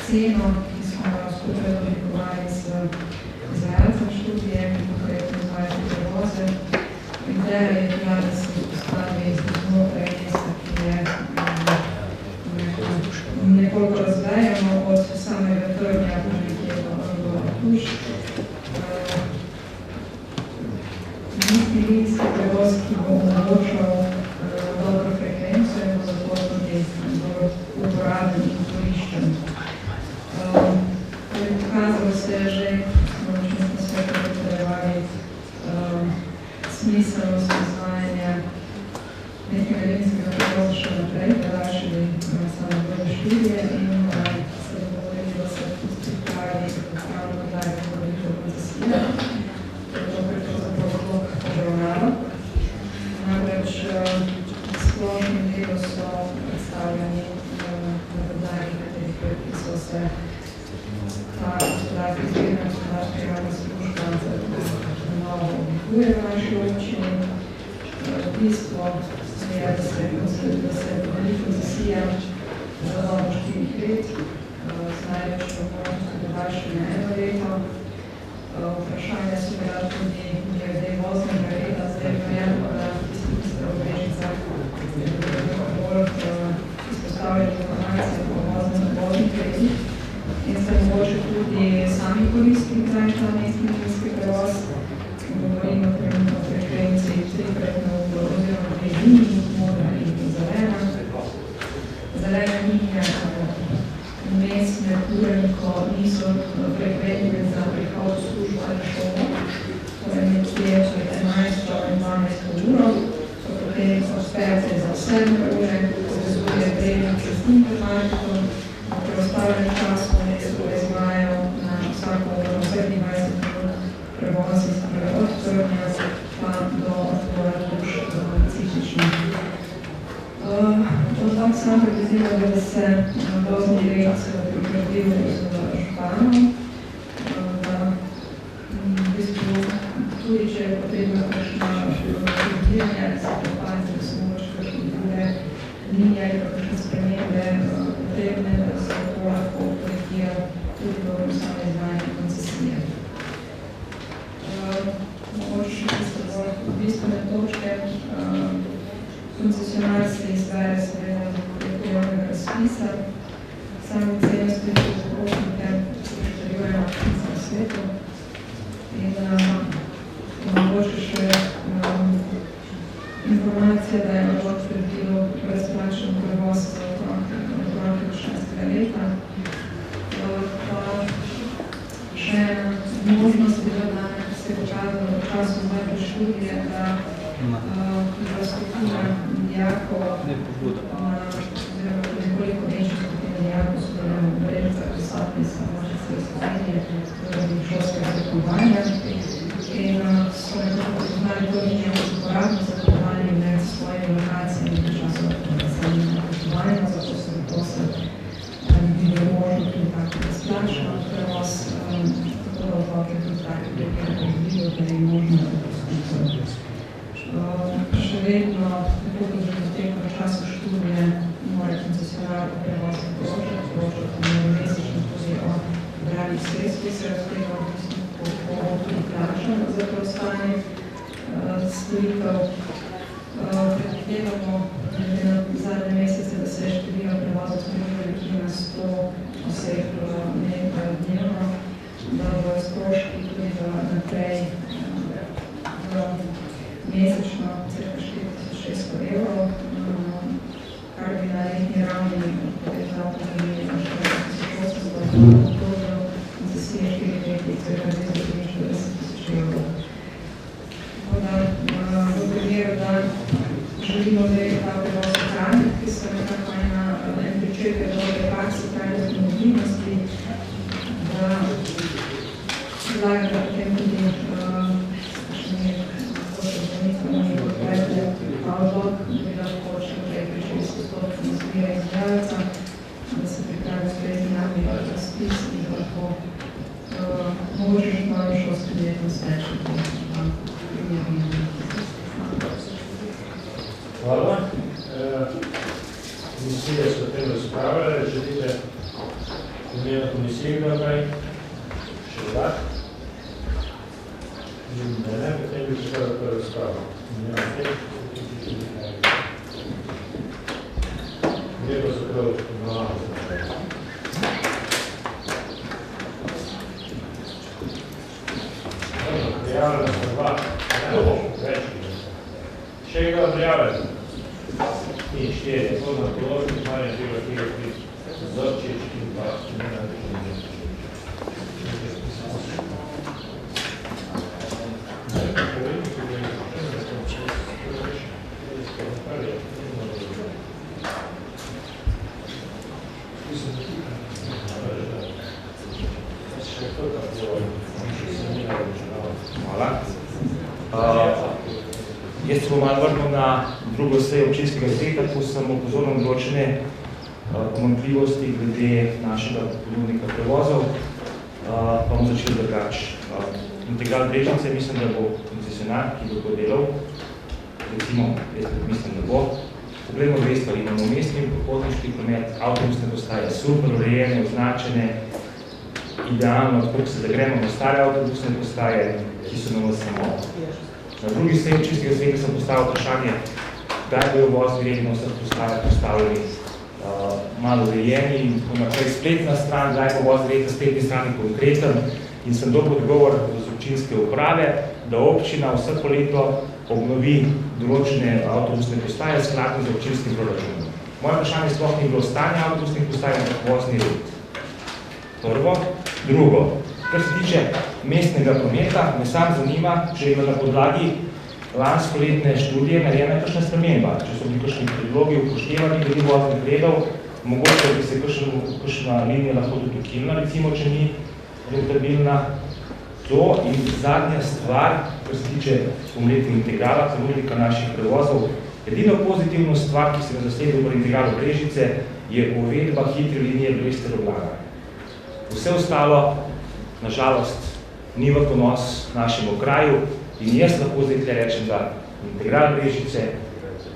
sceno, ki smo skupaj oblikovali z izvajalcem študije, konkretno izvajati prevoze. Ideja je bila, da se postavi znotraj mesta, ki je nekoliko razvejeno od samega trgnja, nekje do Tuš. Mestni linijski prevoz, ki bo omogočal dobro frekvenco in bo zato tudi dobro uporaben in koriščen. Pokazalo se je že, smo se potrebovali smiselnost izvajanja nekega linijskega prevoza še naprej, podaljšali samo druge študije in se dogovorili, da se pripravi pravno podlago podelitev koncesije. Namreč splošni delo so predstavljeni na podlagi, katerih predpisov se ta gospodarska izbirna gospodarska javna služba za novo oblikuje v naši občini. Bistvo je, da se podeli koncesija za dobo 4 let z največjo možnostjo podaljšanja 1 leto. Vprašanja so bila tudi glede voznega reda, zdaj verjamo, da minister Obrežnica bolj izpostavljali informacije o voznih redih in se mogoče tudi sami koristili ta mestni linijski prevoz. Govorimo trenutno o frekvenci 3-kratno oziroma 2 liniji, modra in zelena. Zelena linija mest med urami, ko niso frekventne za prihod v službo ali šolo, torej nekje 11 in 12 uro, so potem odperte za 7 ure, povezuje Brežnik s Intermarketom, v preostalem času mesto izvajajo na vsako 27 minut prevoz od Trnja pa do odbora Tuš ciklično. Odlog sam predvidiva, da se vozni red prikradil z županom, da v bistvu tudi, če je potrebno kakšno prediranje, ali se propaziti, da so mogoče kakšne druge linije ali kakšne spremembe potrebne, da se to lahko korigira tudi v same izvajanje koncesije. Mogoče še tiste bolj bistvene točke. Koncesionar se izvaja seveda preko javnega razpisa. Same cene storitve za potrošnike se poštarjujejo na svetu. In mogoče še informacija, da je odlog predvidel brezplačen prevoz za otroke od 16. leta. Pa še možnost bila dana, ki se je pokazala v času moje študije, da infrastruktura dijakov oziroma nekoliko večje skupine dijakov so bile v Brežicah prisotni samo še Slovenije zaradi šolskega tekmovanja in so nekako priznali to linijo kot uporabno za tekmovanje med svojimi lokacijami v času samega tekmovanja, zato so se bilo možno tudi tako razplačno prevoz, tako da odloke tudi tako prekrati vidijo, da je možno še vedno, tako kot že poteklo v času študije, mora koncesionar prevoz poročati mesečno tudi o branih sredstvi, se raztega v bistvu po tudi plačano za preostanek storitev. Predvidevamo na zadnje mesece, da se je število prevozov sprožili na 100 oseb dnevno, da bojo stroški tudi naprej mesečno cirka 4600 evrov, kar bi na letni ravni povedal pomeni na 4800 obdobju in za 4 leti cirka 243 evrov. Tako da v primeru, da želimo vedeti ta prevoz ohraniti, ki so nekako en pričetek dobre prakse trajnosti mobilnosti, da predlagam, da potem tudi odlog, bi lahko še nekaj prišli s postopkom izbire izvajalca, da se pripravi ustrezni javni razpis in lahko mogoče že malo šolski letno steče. Hvala. Komisije so o tem razpravljali, želite Imena komisije, kdo kaj? Še dodat? Ne, potem bi prišel do prve razpravo. Gre pa zaprav na prijavljena smo dva. Še ga prijavljena? Ni, 4. Pozna položnik, Marjan Živa, Kira, Zorčič in pa imena Živa. Jaz se bom malo vrnil na drugo sejo občinskega sveta, ko sem opozoril na določene pomanjkljivosti glede našega ponudnika prevozov, pa bom začel drugače. Integral Brežice, mislim, da bo koncesionar, ki bo to delal, recimo, jaz mislim, da bo. Poglejmo dve stvari, imamo mestni potniški promet, avtobusne postaje super urejene, označene, idealno, tako se zagremo na stare avtobusne postaje, ki so na samo. Na drugi seji občinskega sveta sem postavil vprašanje, kdaj bojo vozni redi na vseh postajah postavljeni malo urejeni in tako naprej spletna stran, kdaj bo vozni red na spletni strani konkreten in sem dobil odgovor z občinske uprave, da občina vsako leto obnovi določene avtobusne postaje skladno z občinskim proračunom. Moje vprašanje sploh ni bilo stanje avtobusnih postaj, ampak vozni red. Prvo. Drugo. Kar se tiče mestnega prometa, me sam zanima, če je na podlagi lanskoletne študije narejena kakšna sprememba, če so bili kakšni predlogi upoštevani glede voznih redov, mogoče bi se kakšna linija lahko tudi ukinila, recimo, če ni rentabilna. To in zadnja stvar, kar se tiče pomletnega integrala, ponudnika naših prevozov, edino pozitivno stvar, ki se ga zasledil v integralu Brežice, je uvedba hitre linije Brest-Ljubljana. Vse ostalo, nažalost, ni v ponos našemu kraju in jaz lahko zdaj tle rečem, da integral Brežice,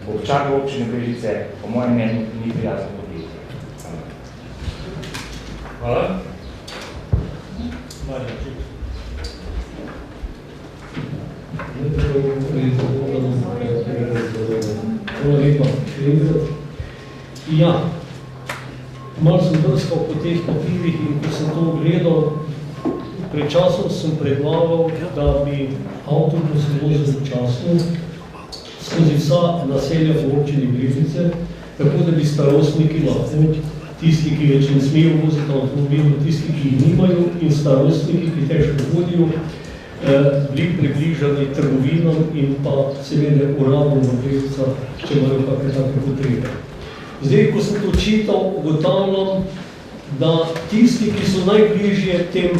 občanov občine Brežice, po mojem mnenju, ni prijazno podjetje. Hvala. Hvala lepa. Ja, malo sem brskal po teh papirjih in ko sem to gledal, pred časom sem predlagal, da bi avtobus vozil časno skozi vsa naselja v občini Brežice, tako da bi starostniki lahko, tisti, ki več ne smejo voziti avtomobil, tisti, ki jih nimajo in starostniki, ki težko hodijo, bili približani trgovinam in pa seveda uradom v Brežicah, če imajo kakšne take potrebe. Zdaj, ko sem to čital, ugotavljam, da tisti, ki so najbližje tem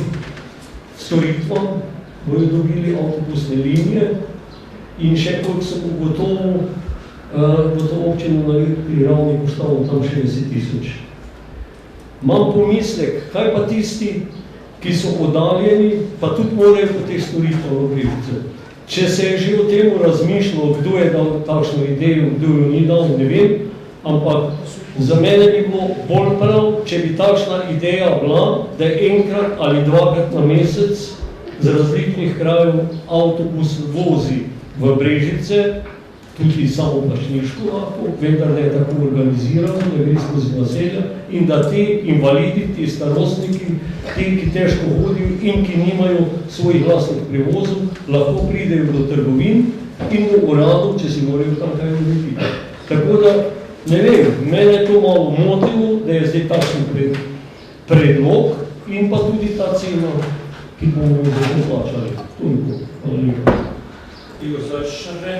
storitvam, bojo dobili avtobusne linije in še kot sem ugotovil, bo to občino na pri ravni postavilo tam 60 000. Imam pomislek, kaj pa tisti, ki so oddaljeni, pa tudi morajo po teh storitvah v Brežice. Če se je že o tem razmišljalo, kdo je dal takšno idejo, kdo jo ni dal, ne vem, ampak za mene bi bilo bolj prav, če bi takšna ideja bila, da je enkrat ali dvakrat na mesec z različnih krajev avtobus vozi v Brežice, tudi samo Plašniško lahko, vendar da je tako organizirano, da gre skozi naselja in da ti invalidi, ti starostniki, ti, ki težko hodijo in ki nimajo svojih vlastnih prevozov, lahko pridejo do trgovin in do uradov, če si morajo tam kaj urediti. Tako da, ne vem, mene je to malo motilo, da je zdaj takšen predlog in pa tudi ta cena, ki bomo zelo plačali. Toliko. Hvala lepa. Igor Zorčič naprej.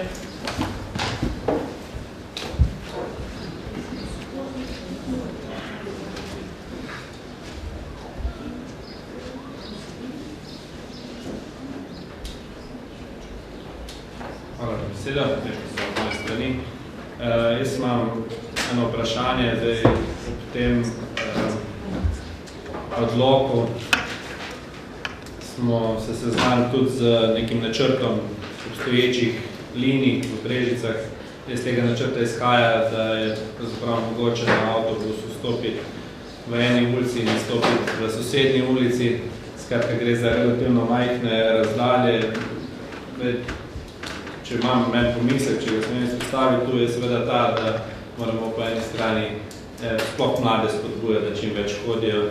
Hvala za besedo, težko se od moje strani. Jaz imam eno vprašanje, zdaj ob tem odloku smo se seznali tudi z nekim načrtom obstoječih linij v Brežicah. Iz tega načrta izhaja, da je pravzaprav mogoče na avtobus vstopiti v eni ulici in izstopiti v sosednji ulici, skratka gre za relativno majhne razdalje. Če imam pomislek, če ga smem izpostaviti, tu je seveda ta, da moramo po eni strani sploh mlade spodbujati, da čim več hodijo,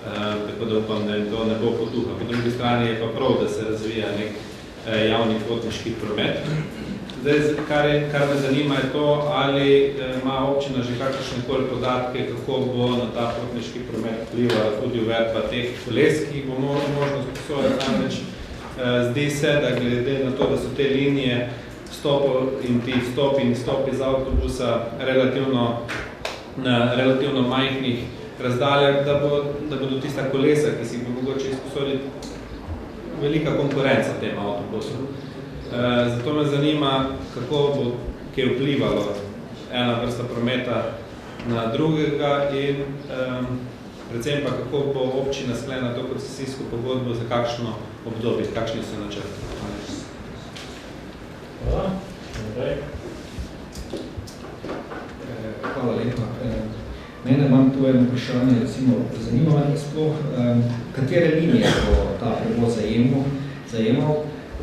tako da upam, da jim to ne bo potuha. Po drugi strani je pa prav, da se razvija nek javni potniški promet. Zdaj, kar me zanima je to, ali ima občina že kakšne podatke, kako bo na ta potniški promet vplivala tudi uvedba teh koles, ki bo možno sposojati. Namreč zdi se, da glede na to, da so te linije vstopov in ti vstopi in izstopi z avtobusa relativno majhnih razdaljah, da bodo tista kolesa, ki si bo mogoče izposoditi, velika konkurenca tem avtobusom. Zato me zanima, kako bo kaj vplivalo ena vrsta prometa na drugega in predvsem pa kako bo občina sklenila to koncesijsko pogodbo za kakšno obdobje, kakšni so načrti. Hvala. Hvala lepa. Mene imam tu eno vprašanje, recimo, zanima me sploh, katere linije bo ta prevoz zajemal,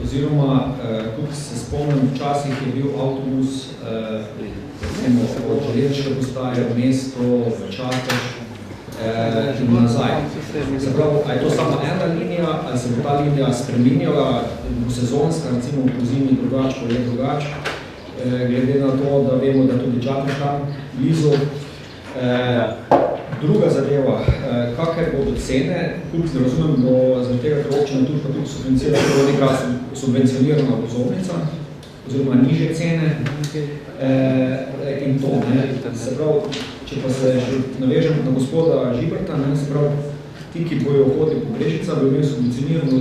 oziroma, kot se spomnim, včasih je bil avtobus od železniške postaje v mesto, v Čatež in nazaj. Se pravi, a je to samo ena linija, ali se bo ta linija spreminjala, bo sezonska, recimo v pozimi drugač, pa je drugač, glede na to, da vemo, da tudi Čatež tam blizu. Druga zadeva, kakor bodo cene, tudi razumem, bo zaradi tega, ker občina tudi subvencionirana vozovnica, oziroma nižje cene in to, se pravi, če pa se že navežem na gospoda Žiberta, se pravi, ti, ki bojo hodili po Brežicah, bojo imeli subvencionirano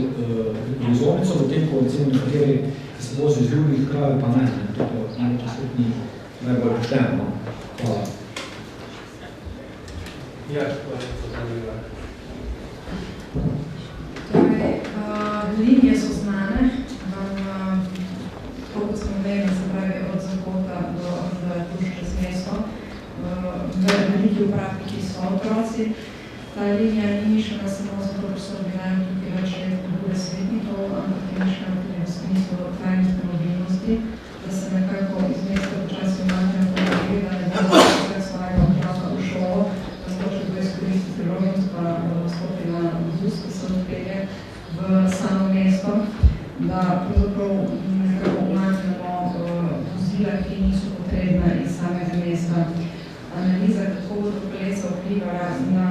vozovnico, v tem, ko recimo nekateri, ki se vozijo iz drugih krajev, pa ne, to pa ni najbolj pošteno. Hvala. Ja, hvala. Torej, linije so znane, koliko smo imeli, se pravi, od Zakota do Tuš čez mesto, veliki upravniki so otroci. Ta linija ni mišljena samo zato, ker so bili tukaj več let pobude svetnikov, ampak je mišljena tudi v smislu trajnostne mobilnosti, da se nekako iz mesta včasih umakne pomogli, da ne bo vse svojega otroka v šolo, če bo izkoristiti priložnost, pa stopi na vozuz, ki se odpelje v samo mesto, da pravzaprav nekako umaknemo vozila, ki niso potrebna iz samega mesta. Analiza, kako bodo kolesa vplivala na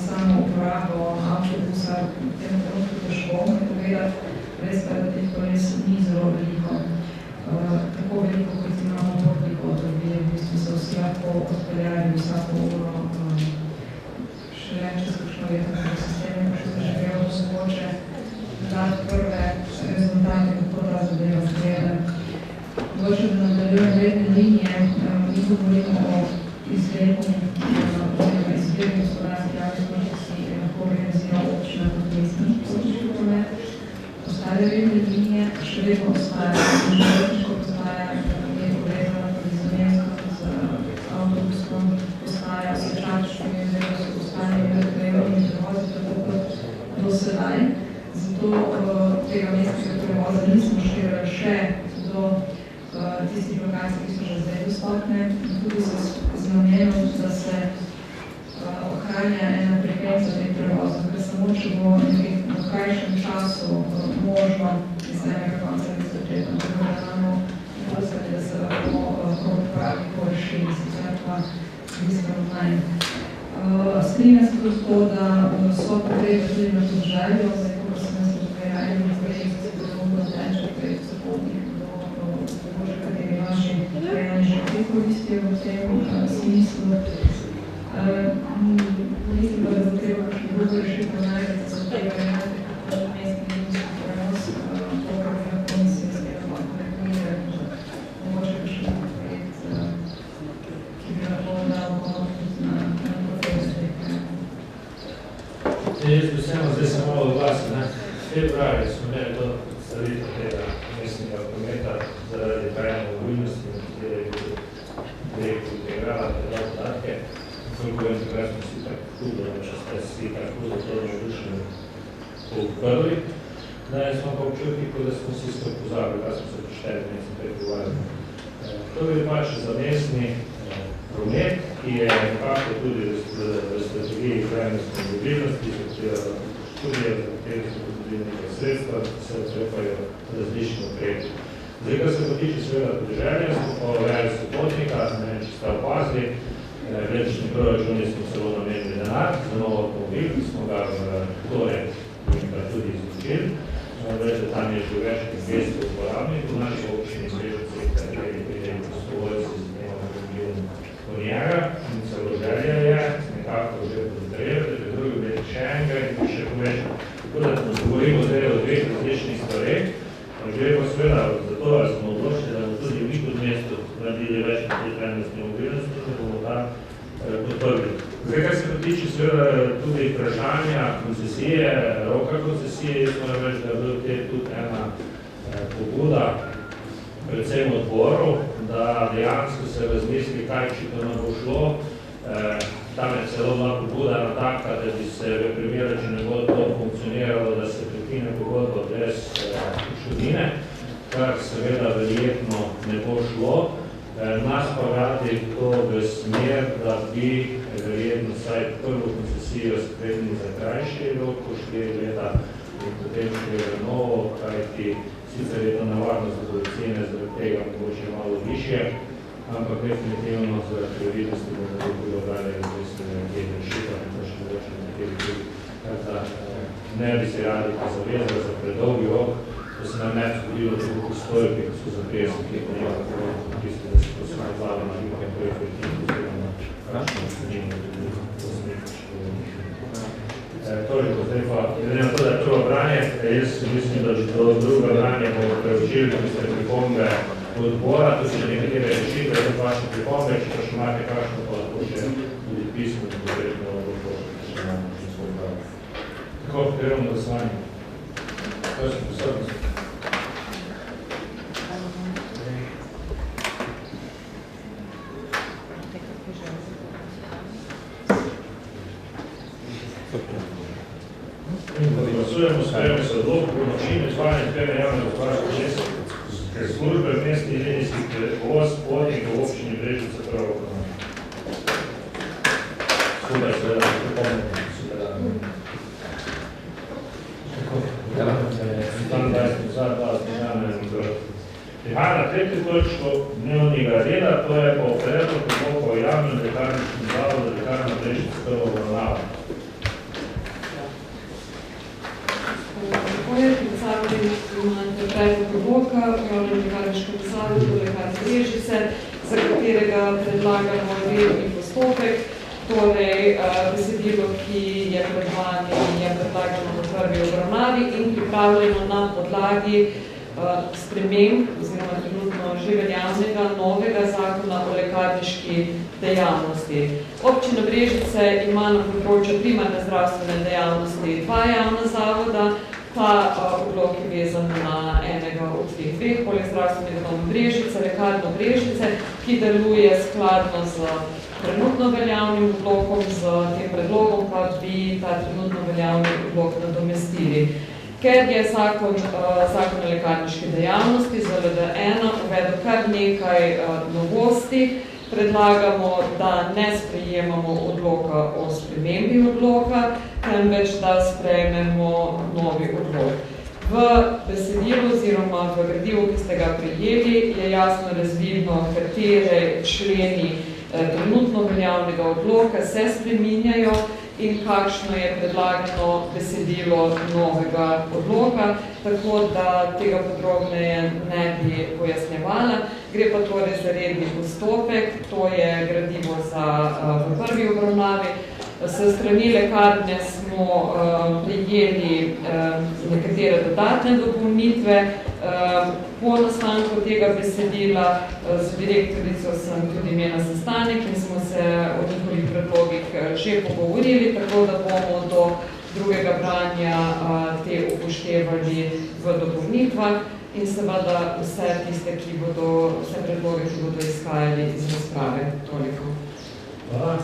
samo uporabo avtobusa, v tem trenutku težko povedati, res pa, da teh koles ni zelo veliko. Tako veliko, kot imamo potnikov, da bi v bistvu se vsi lahko odpeljali vsako uro. Še čez kakšno leto v sistemu, pa še zaživel, da se hoče dati prve rezultate, kako ta zadeva zgleda. Boljše, da nadaljujem redne linije, mi govorimo o izgledni gospodarski javnosti, ki si lahko organizira občina kot mestni potniški promet. Ostale redne linije še vedno ostajajo, železniško postaja je povezana tudi z Nemsko, z avtobuskom postaja, s Čateškimi oziroma so ostali krajevni prevozi, tako kot do sedaj. Zato tega mestnega prevoza nismo širili še do tistih lokacij, ki so že zdaj dostopne, tudi z namenom, da se ohranja ena frekvenca teh prevozov, ker samo če bo v krajšem času možno iz enega konca in začetno, tako da imamo poslati, da se lahko pravi površi, sicer pa bistveno manj. Strinjam se tudi to, da so potrebe tudi na podeželju, zdaj, ko sem jaz razmerjali v Brežicah, se bo lahko teče prek zahodnih do kateri naši krajani že koristijo v tem smislu. Mislim pa, da bo treba kakšno drugo rešitev najti za tega imate kot mestni linijski prevoz, programa komisijske enotne knjige, mogoče kakšen projekt, ki bi lahko dal tudi na potrebe teh krajov. Jaz bi vseeno zdaj samo od vas, februarja smo imeli to predstavitev tega mestnega prometa zaradi trajne mobilnosti, kjer je bil direkt integrala te podatke. Koliko vem, takrat smo si da če ste si tako zato navdušeni podprli. Danes smo pa občutki, da smo vsi skupaj pozabili, da smo se pošteli, ne sem pregovarjali. To je pač zamestni promet, ki je nekako tudi v strategiji trajnostne mobilnosti, za študije, za kateri so tudi nekaj sredstva, se ukrepajo različni ukrepi. Zdaj, kar se pa tiče seveda podeželja, smo pa uvajali sopotnika, ne vem, če ste opazili, letošnji proračuni smo celo namenili denar za novo avtomobil, ki smo ga tudi izločili. Več, da tam je že več kot 200 uporabnikov v naši občini Brežice, kateri pridejo prostovoljci z dnevno avtomobilom po njega. In celo želja je nekako že podozrevati, da drugi biti še enega in še pomešati. Tako da govorimo zdaj o dveh različnih stvareh. Gre pa seveda za to, da smo odločili, da bomo tudi v Mikod mestu naredili več kot trajnostne mobilnosti, da bomo ta podprli. Zdaj, kar se pa tiče seveda tudi vprašanja koncesije, roka koncesije, jaz moram reči, da je bil tudi ena pobuda predvsem odborov, da dejansko se razmisli, kaj če to nam bo šlo. Tam je celo bila pobuda na taka, da bi se v primeru, če ne bo to funkcioniralo, da se prekine pogodba brez odškodnine, kar seveda verjetno ne bo šlo. Nas pa radi to v smer, da bi verjetno vsaj prvo koncesijo sklenili za krajši rok, po 4 leta in potem še novo, kajti sicer je to navarnost, da bodo cene zaradi tega mogoče malo višje, ampak definitivno zaradi previdnosti bomo to bilo dalje razmislili nekaj rešitev in pa še mogoče nekaj tudi, da ne bi se radi pa zavezali za predolgi rok, to se nam ne zgodilo tako v stojbi, ko so za 50 let nekaj, v bistvu, da se to se nazvali na nekaj projektiv, oziroma kakšno snimno tudi to smetniško. Toliko, zdaj pa, glede na to, da je prvo branje, jaz mislim, da že do druga branje bomo preučili tiste pripombe odbora, tudi še nekatere rešitve, za vaše pripombe, če pa še imate kakšno, pa lahko še tudi pismo, da bo verjetno lahko še imamo že svoj prav. Tako, gremo na glasovanje. Kaj so posebnosti? Glasujemo se odlok po načinu izvajanja izbirne javne gospodarske službe v mestni linijskih prevoz potnik v občini Brežice prvo ekonomije. Skupaj seveda, pripomnite, seveda. Tam 20 za 2 zdržane in proti. Prihaja na tretjo točko dnevnega reda, to je pa predlog odloka o javnem lekarniškem zavodu Lekarna Brežice prvo obravnava. Predstavljeni imate predlog odloka o javnem lekarniškem zavodu Lekarne Brežice, za katerega predlagamo redni postopek. Torej, besedilo, ki je pred vami, je predlagano v prvi obravnavi in pripravljeno na podlagi sprememb oziroma trenutno že veljavnega novega zakona o lekarniški dejavnosti. Občina Brežice ima na področju primarne zdravstvene dejavnosti 2 javna zavoda. Ta odlok je vezan na enega od teh dveh, poleg zdravstvenega doma Brežice, Lekarno Brežice, ki deluje skladno z trenutno veljavnim odlokom, z tem predlogom, pa bi ta trenutno veljavni odlok nadomestili. Ker je zakon o lekarniški dejavnosti z LD1 uvedel kar nekaj novosti, predlagamo, da ne sprejemamo odloka o spremembi odloka, temveč da sprejmemo novi odlok. V besedilu oziroma v gradivu, ki ste ga prejeli, je jasno razvidno, katere členi trenutno veljavnega odloka se spreminjajo in kakšno je predlagano besedilo novega odloka, tako da tega podrobneje ne bi pojasnjevala. Gre pa torej za redni postopek, to je gradivo v prvi obravnavi. S strani lekarne smo prijeli nekatere dodatne dopolnitve. Po nastanku tega besedila z direktorico sem tudi imela sestanek in smo se o njihovih predlogih že pogovorili, tako da bomo do drugega branja te upoštevali v dopolnitvah in seveda vse tiste, vse predloge, ki bodo izhajali iz razprave. Toliko. Hvala.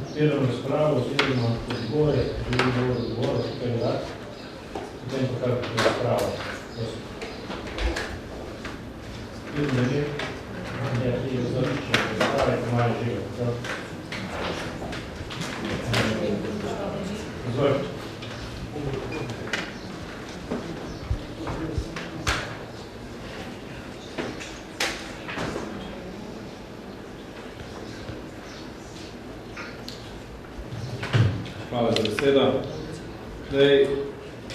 Odpiram razpravo oziroma odgovore, želim dovolj odgovor, tukaj ne dati. Potem pa kar razpravo. Idem že, je završčen, razprave, ko malo živo. Izvolite. Hvala za besedo.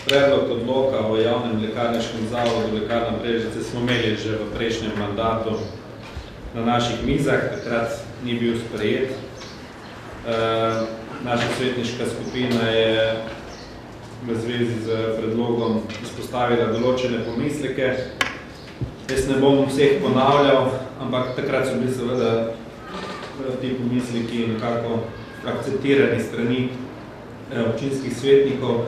Predlog odloka o javnem lekarniškem zavodu Lekarna Brežice smo imeli že v prejšnjem mandatu na naših mizah, takrat ni bil sprejet. Naša svetniška skupina je v zvezi z predlogom izpostavila določene pomisleke. Jaz ne bom vseh ponavljal, ampak takrat so bili seveda ti pomisleki nekako akceptirani strani občinskih svetnikov.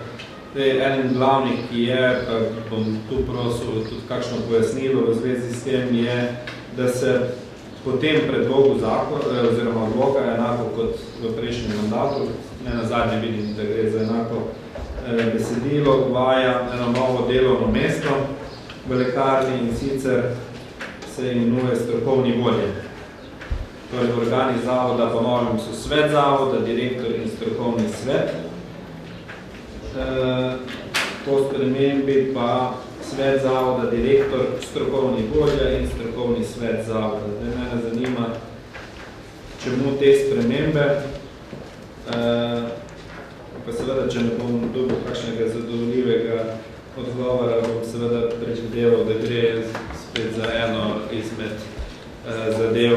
Eden glavnih, ki je, pa bom tu prosil tudi kakšno pojasnilo v zvezi s tem, je, da se po tem predlogu zakona oziroma odloka enako kot v prejšnjem mandatu, ne nazadnje vidim, da gre za enako besedilo, uvaja eno novo delovno mesto v lekarni in sicer se imenuje strokovni vodje. Torej, organi zavoda po novem so svet zavoda, direktor in strokovni svet. Po spremembi pa svet zavoda, direktor, strokovni vodja in strokovni svet zavoda. Zdaj mene zanima, čemu te spremembe, pa seveda, če ne bom dobil kakšnega zadovoljivega odgovora, bom seveda predvideval, da gre spet za eno izmed zadev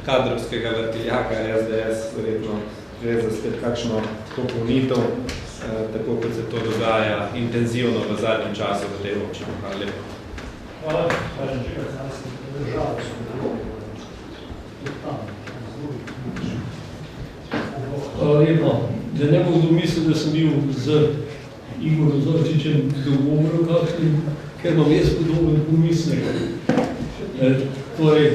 kadrovskega vrtiljaka SDS, verjetno gre za spet kakšno popolnitev, tako kot se to dogaja intenzivno v zadnjem času v tej občini. Hvala lepa. Hvala. Hvala lepa. Da ne bo kdo mislil, da sem bil z Igorom Zorčičem dogovoril kakšnim, ker imam jaz podoben pomislek. Torej,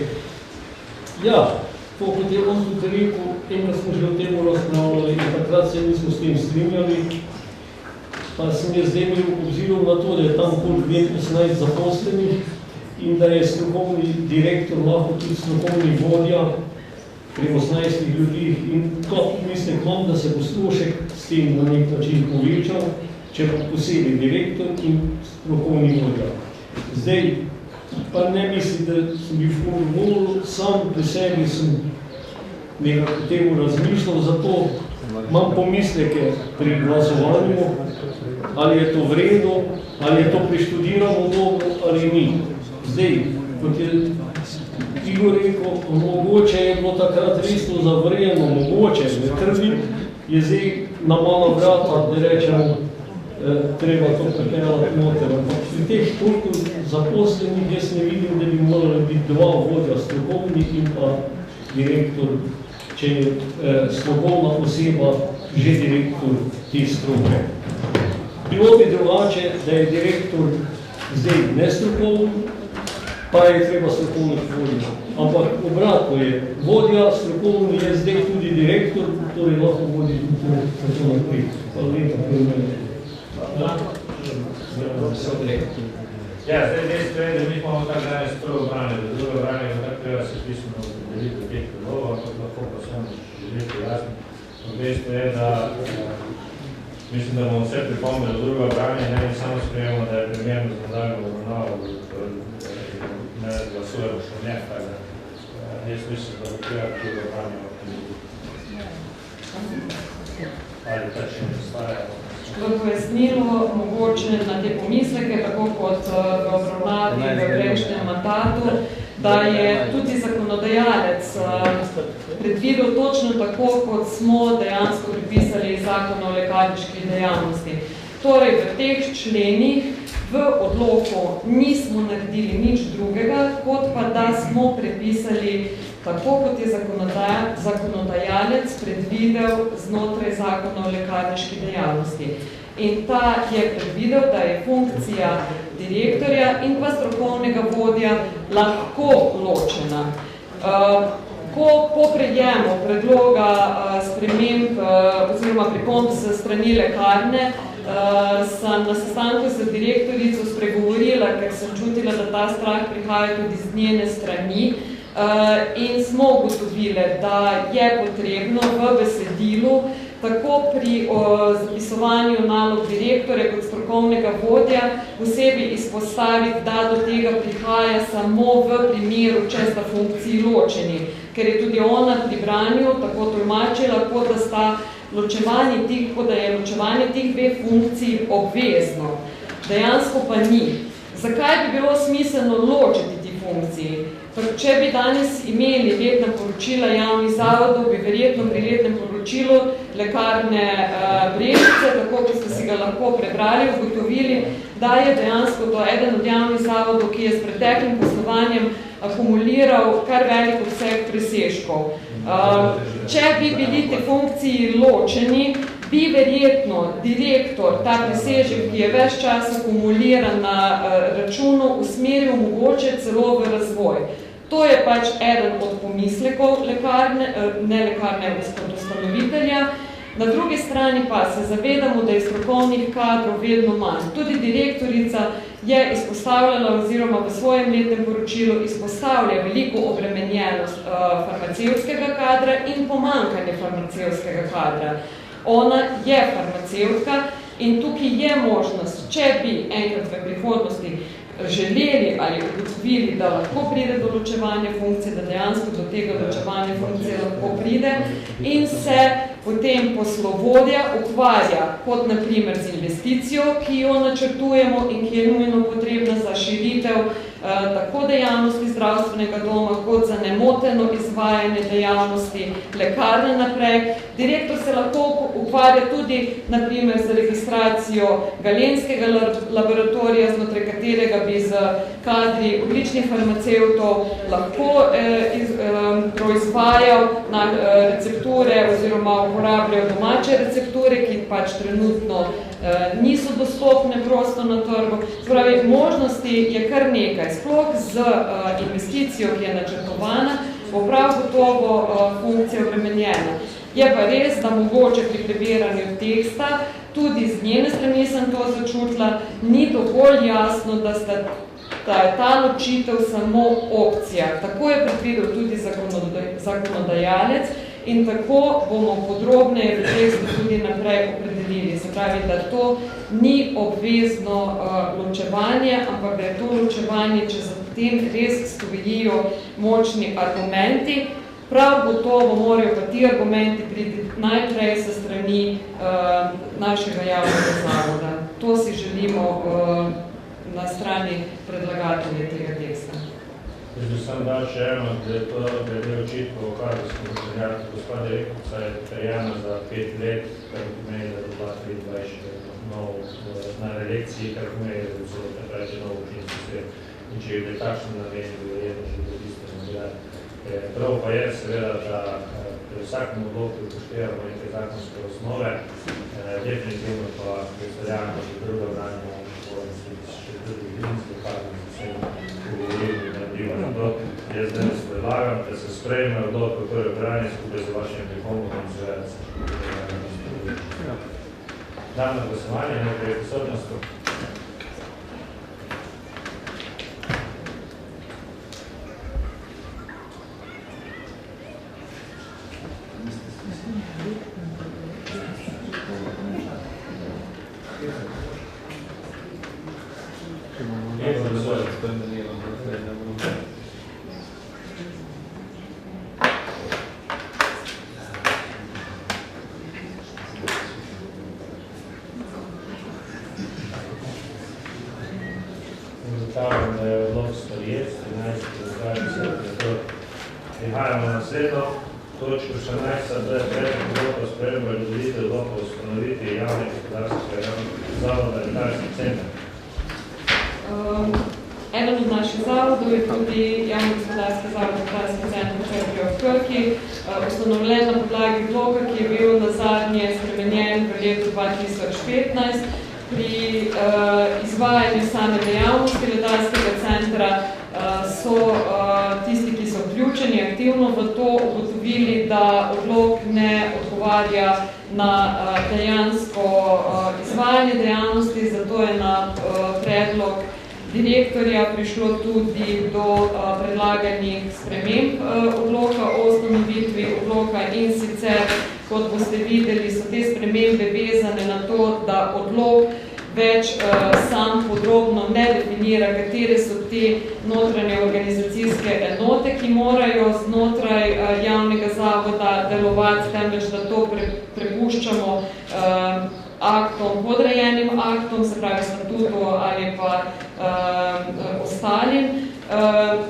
ja, to kot je on tudi rekel, enkrat smo že o tem razpravljali in takrat se nismo s tem strinjali, pa sem jaz zdaj imel obzirom na to, da je tam koliko 18 zaposlenih in da je strokovni direktor lahko tudi strokovni vodja pri 18 ljudih in to mislim, da se bo strošek s tem na nek način povečal, če pa posebej direktor in strokovni vodja. Zdaj, pa ne mislim, da sem bil v sam pri sebi sem nekako temu razmišljal, zato imam pomisleke pri glasovanju, ali je to vredno, ali je to preštudirano dobro, ali ni. Zdaj, kot je Igor rekel, mogoče je bilo takrat resno zavrjeno, mogoče, ne trdim, je zdaj na malo vrata, da rečemo, treba to prepeljati noter. Pri teh toliko zaposlenih jaz ne vidim, da bi morali biti dva vodja, strokovni in pa direktor, če je strokovna oseba že direktor te stroke. Bilo bi drugače, da je direktor zdaj nestrokovni, pa je treba strokovnih vodja. Ampak obratno je, vodja strokovni je zdaj tudi direktor, torej lahko vodi tudi tako naprej. Hvala lepa, Ja, zdaj dejstvo je, da mi imamo tak danes prvo branje, da drugo branje je tako treba se pismo deliti v teh predlogov, ampak lahko pa samo želite jasno. Dejstvo je, da mislim, da bomo vse pripombe do drugo branje, ne samo sprejemo, da je primerno za nadaljno obravnavo, ne glasujemo še ne, tako da jaz mislim, da bo treba drugo branje ali pa še ne stajajo. V pojasnilu mogoče na te pomisleke, tako kot v obravnavi v prejšnjem mandatu, da je tudi zakonodajalec predvidel točno tako, kot smo dejansko pripisali Zakon o lekarniški dejavnosti. Torej, v teh členih v odloku nismo naredili nič drugega, kot pa da smo prepisali tako, kot je zakonodajalec predvidel znotraj Zakona o lekarniški dejavnosti. In ta je predvidel, da je funkcija direktorja in pa strokovnega vodja lahko ločena. Po prejemu predloga sprememb oziroma pripomb s strani lekarne sem na sestanku z direktorico spregovorila, ker sem čutila, da ta strah prihaja tudi z njene strani in smo ugotovili, da je potrebno v besedilu tako pri zapisovanju nalog direktorja kot strokovnega vodja posebej izpostaviti, da do tega prihaja samo v primeru, če sta funkciji ločeni, ker je tudi ona pri branju tako tolmačila, kot da je ločevanje teh dveh funkcij obvezno. Dejansko pa ni. Zakaj bi bilo smiselno ločiti ti funkciji? Če bi danes imeli letna poročila javnih zavodov, bi verjetno pri letnem poročilu lekarne Brežice, tako kot ste si ga lahko prebrali, ugotovili, da je dejansko to eden od javnih zavodov, ki je s preteklim poslovanjem akumuliral kar velik obseg presežkov. Če bi bili te funkciji ločeni, bi verjetno direktor ta presežek, ki je ves čas akumuliran na računu, usmeril mogoče celo v razvoj. To je pač eden od pomislekov lekarne kot ustanovitelja. Na drugi strani pa se zavedamo, da je strokovnih kadrov vedno manj. Tudi direktorica je izpostavljala oziroma v svojem letnem poročilu izpostavlja veliko obremenjenost farmacevtskega kadra in pomanjkanje farmacevtskega kadra. Ona je farmacevtka in tukaj je možnost, če bi enkrat v prihodnosti želeli ali ugotovili, da lahko pride do ločevanja funkcije, da dejansko do tega ločevanja funkcije lahko pride in se potem poslovodja ukvarja kot na primer z investicijo, ki jo načrtujemo in ki je nujno potrebna za širitev tako dejavnosti zdravstvenega doma, kot za nemoteno izvajanje dejavnosti lekarne naprej. Direktor se lahko ukvarja tudi na primer z registracijo galenskega laboratorija, znotraj katerega bi z kadri odličnih farmacevtov lahko proizvajal na recepture oziroma uporabljal domače recepture, ki pač trenutno niso dostopne prosto na trgu. Spravi, možnosti je kar nekaj. Sploh z investicijo, ki je načrtovana, bo prav gotovo funkcija obremenjena. Je pa res, da mogoče pri prebiranju teksta, tudi z njene strani sem to začutila, ni dovolj jasno, da je ta ločitev samo opcija. Tako je predvidel tudi zakonodajalec in tako bomo podrobneje v tekstu tudi naprej opredelili. Se pravi, da to ni obvezno ločevanje, ampak da je to ločevanje, če za tem res stojijo močni argumenti. Prav gotovo morajo pa ti argumenti priti najprej sa strani našega javnega zavoda. To si želimo na strani predlagatelja tega teksta. Jaz bi sam dal še eno, da je to glede očitkov, kar smo zagrati. Gospod direktorica je prijena za 5 let, kar pomeni, da bo 2023 na reelekciji, kar pomeni, da bo zelo takrat že nov občinski svet. In če je takšno namen, bi verjetno že bo bistveno gledati. Prav pa je seveda, da pri vsakem odloku upoštevamo neke zakonske osnove, definitivno pa predstavljamo, da še druga branja še drugi glinski padni z vsem ugovorili narediva. Zato jaz danes predlagam, da se sprejme odlok v prve branje skupaj z vašim pripombom in seveda se dam na glasovanje, nekaj prisotnosti. Prihajamo na naslednjo točko 16, da je predlog odloka o sprejemu razdelitve odloka o ustanovitvi javnega gospodarskega zavoda Lekarski center. Eden od naših zavodov je tudi javni gospodarski zavod Lekarski center v Cerkvi ob Krki, ustanovljen na podlagi odloka, ki je bil nazadnje spremenjen v letu 2015. Pri izvajanju same dejavnosti letalskega centra so tisti, ki so vključeni, aktivno definitivno v to ugotovili, da odlok ne odgovarja na dejansko izvajanje dejavnosti, zato je na predlog direktorja prišlo tudi do predlaganih sprememb odloka o ustanovitvi odloka in sicer, kot boste videli, so te spremembe vezane na to, da odlok več sam podrobno ne definira, katere so te notranje organizacijske enote, ki morajo znotraj javnega zavoda delovati, temveč da to prepuščamo aktom, podrejenim aktom, se pravi statutu ali pa ostalim.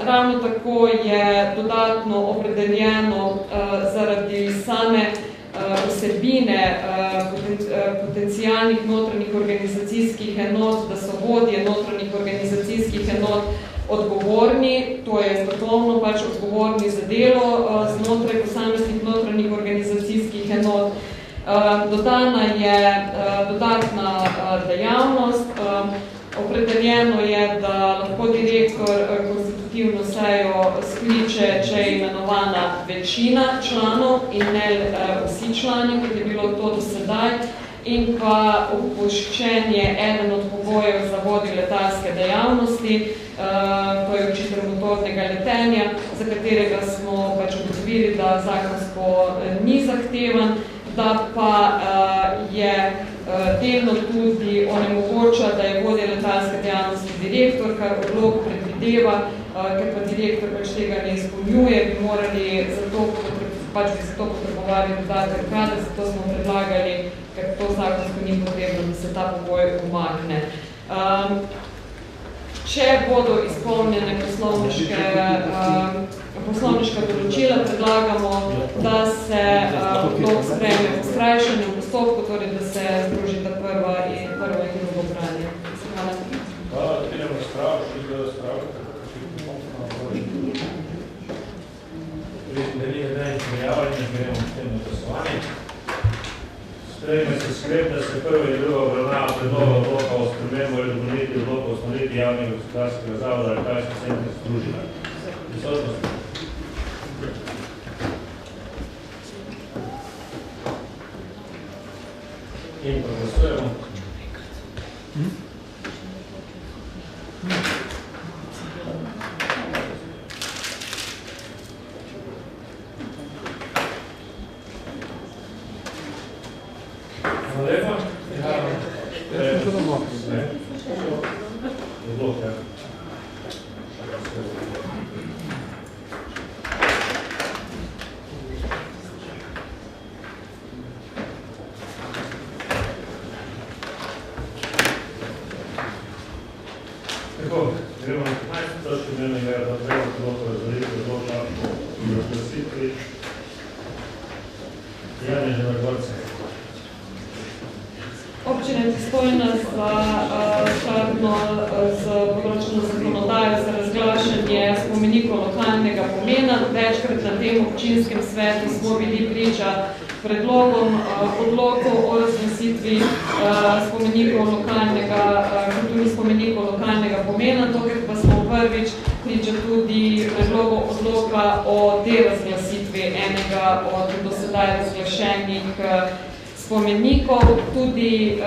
Ravno tako je dodatno opredeljeno zaradi same vsebine potencijalnih notranjih organizacijskih enot, da so vodje notranjih organizacijskih enot odgovorni, to je strokovno pač odgovorni za delo znotraj posameznih notranjih organizacijskih enot. Dodana je dodatna dejavnost. Opredeljeno je, da lahko direktor konstitutivno sejo skliče, če je imenovana večina članov in ne vsi člani, kot je bilo to do sedaj, in pa upoščenje eden od pogojev za vodjo letalske dejavnosti, to je učitelj motornega letenja, za katerega smo pač ugotovili, da zakonsko ni zahtevan, da pa je delno tudi onemogoča, da je vodja letalske dejavnosti direktor, kar odlok predvideva, ker pa direktor pač tega ne izpolnjuje, bi morali zato potrebovali dodatek kader, zato smo predlagali, ker to zakonsko ni potrebno, da se ta pogoj umakne. Če bodo izpolnjene poslovniška določila, predlagamo, da se odlok sprejme v skrajšanem postopku, torej da se združita prvo in drugo branje. Hvala, da idemo razpravo, še izgleda razpravo. Ni edajnih prijavljanja, gremo v tem glasovanje. Sprejme se sklep, da se prva in druga obravnava predloga odloka o spremembu ali dopolnitvi odloka o ustanovitvi javnega gospodarskega zavoda letalske centre združila. Prisotnost. In pa glasujemo. Hvala lepa. Odlok, ja. Tako, gremo na 15. točko dnevnega reda, predlog odloka o razdelitvi odloka o razglasitvi Janeža Vrgorca. Občina je pristojna skladno z področno zakonodajo za razglašanje spomenikov lokalnega pomena. Večkrat na tem občinskem svetu smo bili priča predlogom odlokov o razglasitvi kulturnih spomenikov lokalnega pomena. Tokrat pa smo prvič priča tudi predlogov odloka o derazglasitvi enega od do sedaj razglašenih spomenikov. Tudi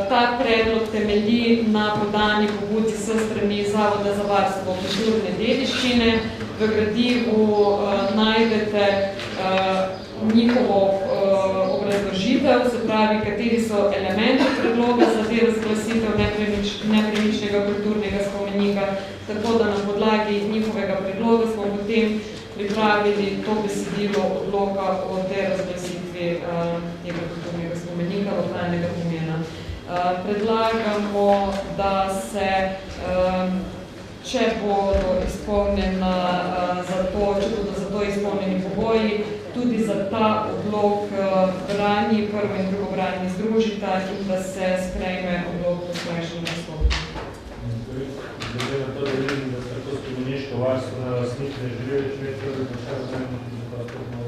ta predlog temelji na podani pobudi s strani Zavoda za varstvo kulturne dediščine. V gradivu najdete njihovo obrazložitev, se pravi, kateri so elementi predloga za derazglasitev nepremičnega kulturnega spomenika, tako da na podlagi njihovega predloga smo potem pripravili to besedilo odloka o derazglasitvi tega kulturnega spomenika lokalnega pomena. Predlagamo, da se, če bodo izpolnjena če bodo za to izpolnjeni pogoji, tudi za ta odlok branji, prvo in drugo branji združita in da se sprejme odlok v skrajšanem postopku. Glede na to, da vidim, da se to spomeniško varstvene lastnike ne želijo več imeti, da bi čas zanimati, da pa stopno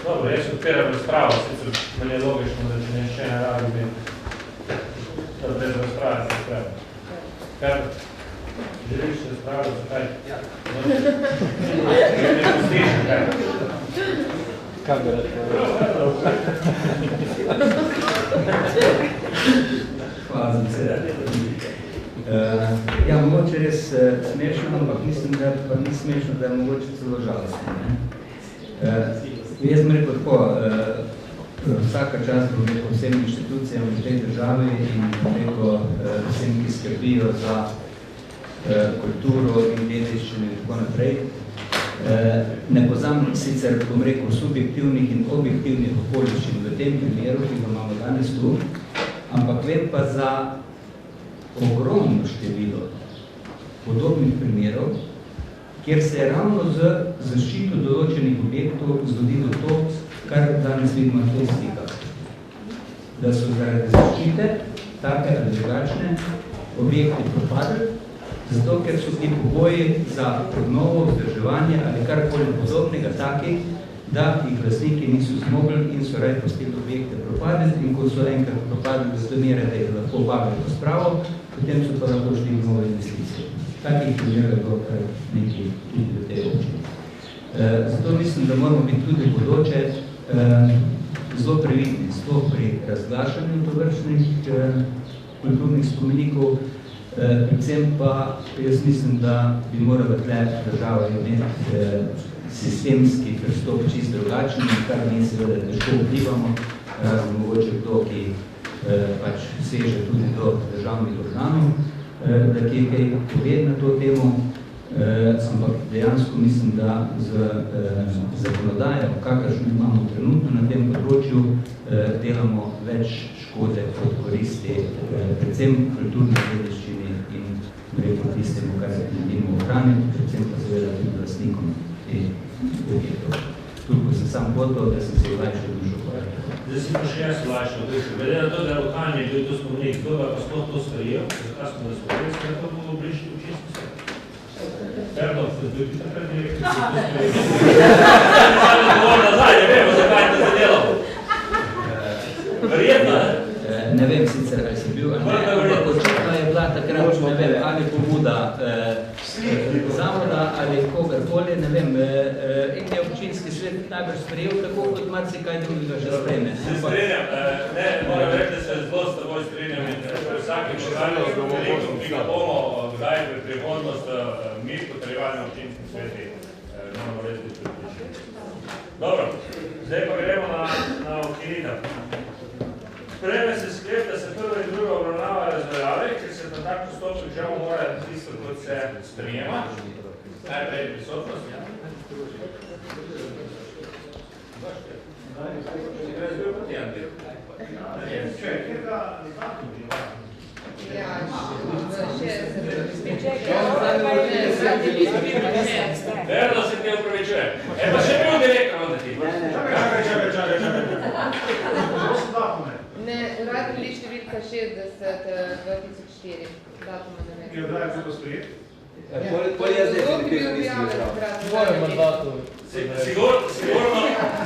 Dobro, jaz odpiram razpravo, sicer meni je logično, da če nešče ne rabi biti, da brez razprave se spravo. Kaj? Želiš se spraviti, zakaj? Ne pustiš, kaj? Kaj bi rekel? Hvala za besedo. Ja, mogoče res smešno, ampak mislim, da pa ni smešno, da je mogoče celo žalostno. Jaz sem rekel tako, vsaka čast bom rekel vsem inštitucijam v tej državi in bom rekel vsem, ki skrbijo za kulturo in dediščino in tako naprej. Ne poznam sicer, bom rekel, subjektivnih in objektivnih okoliščin v tem primeru, ki ga imamo danes tu, ampak vem pa za ogromno število podobnih primerov, kjer se je ravno z zaščito določenih objektov zgodilo to, kar danes vidimo na teh slikah. Da so zaradi zaščite, take ali drugačne, objekti propadli, zato ker so ti pogoji za obnovo, vzdrževanje ali karkoli podobnega taki, da jih lastniki niso zmogli in so raje pustili objekte propadli, in ko so enkrat propadli do zamere, da jih lahko bavili po spravo, potem so pa lahko šli v nove investicije. Takih primerov je bilo kar nekaj tudi v tej občini. Zato mislim, da moramo biti tudi bodoče zelo previdni, sploh pri razglašanju tovrstnih kulturnih spomenikov, predvsem pa jaz mislim, da bi morala tle država imeti sistemski pristop čist drugačen, kar mi seveda težko vplivamo, razen mogoče kdo, ki pač seže tudi do državnih organov, da kje kaj pove na to temo, ampak dejansko mislim, da z zakonodajo, kakršno imamo trenutno na tem področju, delamo več škode kot koristi, predvsem kulturni dediščini in rekel tistemu, kar se želimo ohraniti, predvsem pa seveda tudi lastnikom teh objektov. Tukaj sem sam gotovo, da sem se olajšal dušo hvala. Zdaj si pa še jaz olajšal dušo. Glede na to, da je lokalni je bil to spomenik, kdo pa sploh to sprejel, zakaj smo da sprejeli, da to bomo bližiti v čisto se. Perdon, ste bil ti takrat direktor, da to sprejeli. Samo dovolj nazaj, ne vemo, zakaj to zadelal. Verjetno, ne vem sicer, ali si bil, ampak očitno je bila takrat, ne vem, ali pobuda zavoda ali kogarkoli, ne vem, in je občinski svet najbolj sprejel, tako kot marsikaj drugega že sprejme. Se strenjam, ne, moram reči, da se zelo s teboj strenjam in vsakim čekanjem govorim, ki ga bomo kdaj v prihodnost mi potrebovali na občinskim sveti, moramo res biti pripričani. Dobro, zdaj pa gremo na ukinitev. Sprejme se sklep, da se prva in druga obravnava razveljavi, ker se na tak postopek žal mora tisto, kot se sprejema. Najprej prisotnost. Verno se te upravičujem. Pa še bil direktor od ti. Ne, uradni list številka 60/2004, datuma ne vem. In odaj je bilo sprejet? Koliko je zdaj definitivno Mojem mandatu.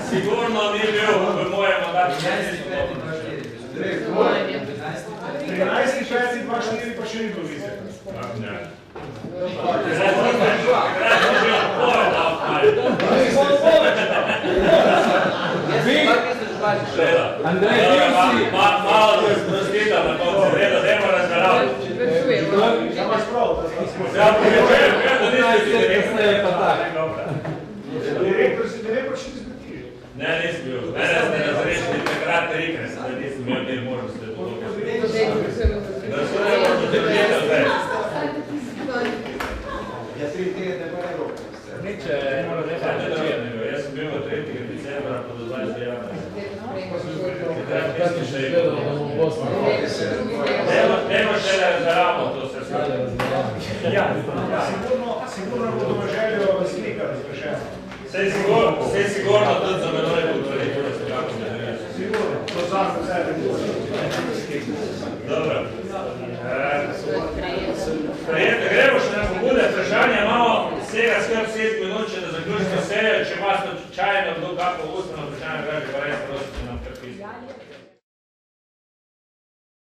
Sigurno ni bil v mojem mandatu. 13.5.24 pa še ni bil vizet. Ne. Andrej, bil si! Malo se sprostita na koncu reda, dajmo razveljaviti. Ja, imaš prav, da smo Ja, povečujem, da nisi direktor. Direktor si ne ve, pa še ni zbiti. Ne, nisem bil. Mene ste razrešili takrat trikrat, da nisem imel te možnosti. Da so ne možno držitev zdaj. Ja, 3 tedne pa ne rok. Niče, Jaz sem bil v 3. decembra, pa do 20. januarja. Nemo še da razveljamo to se skratno. Sigurno bodo željo slika razrešena. Vse sigurno tudi za menoj potvoriti, da se kako ne želijo. Sigurno, to sam za sebe. Dobro. Gremo še na pobude, vprašanje imamo vsega skrb 7 minut, če da zaključimo sejo, če ima slučajno kdo kako ustno vprašanje, pa res prosite nam kar pisati.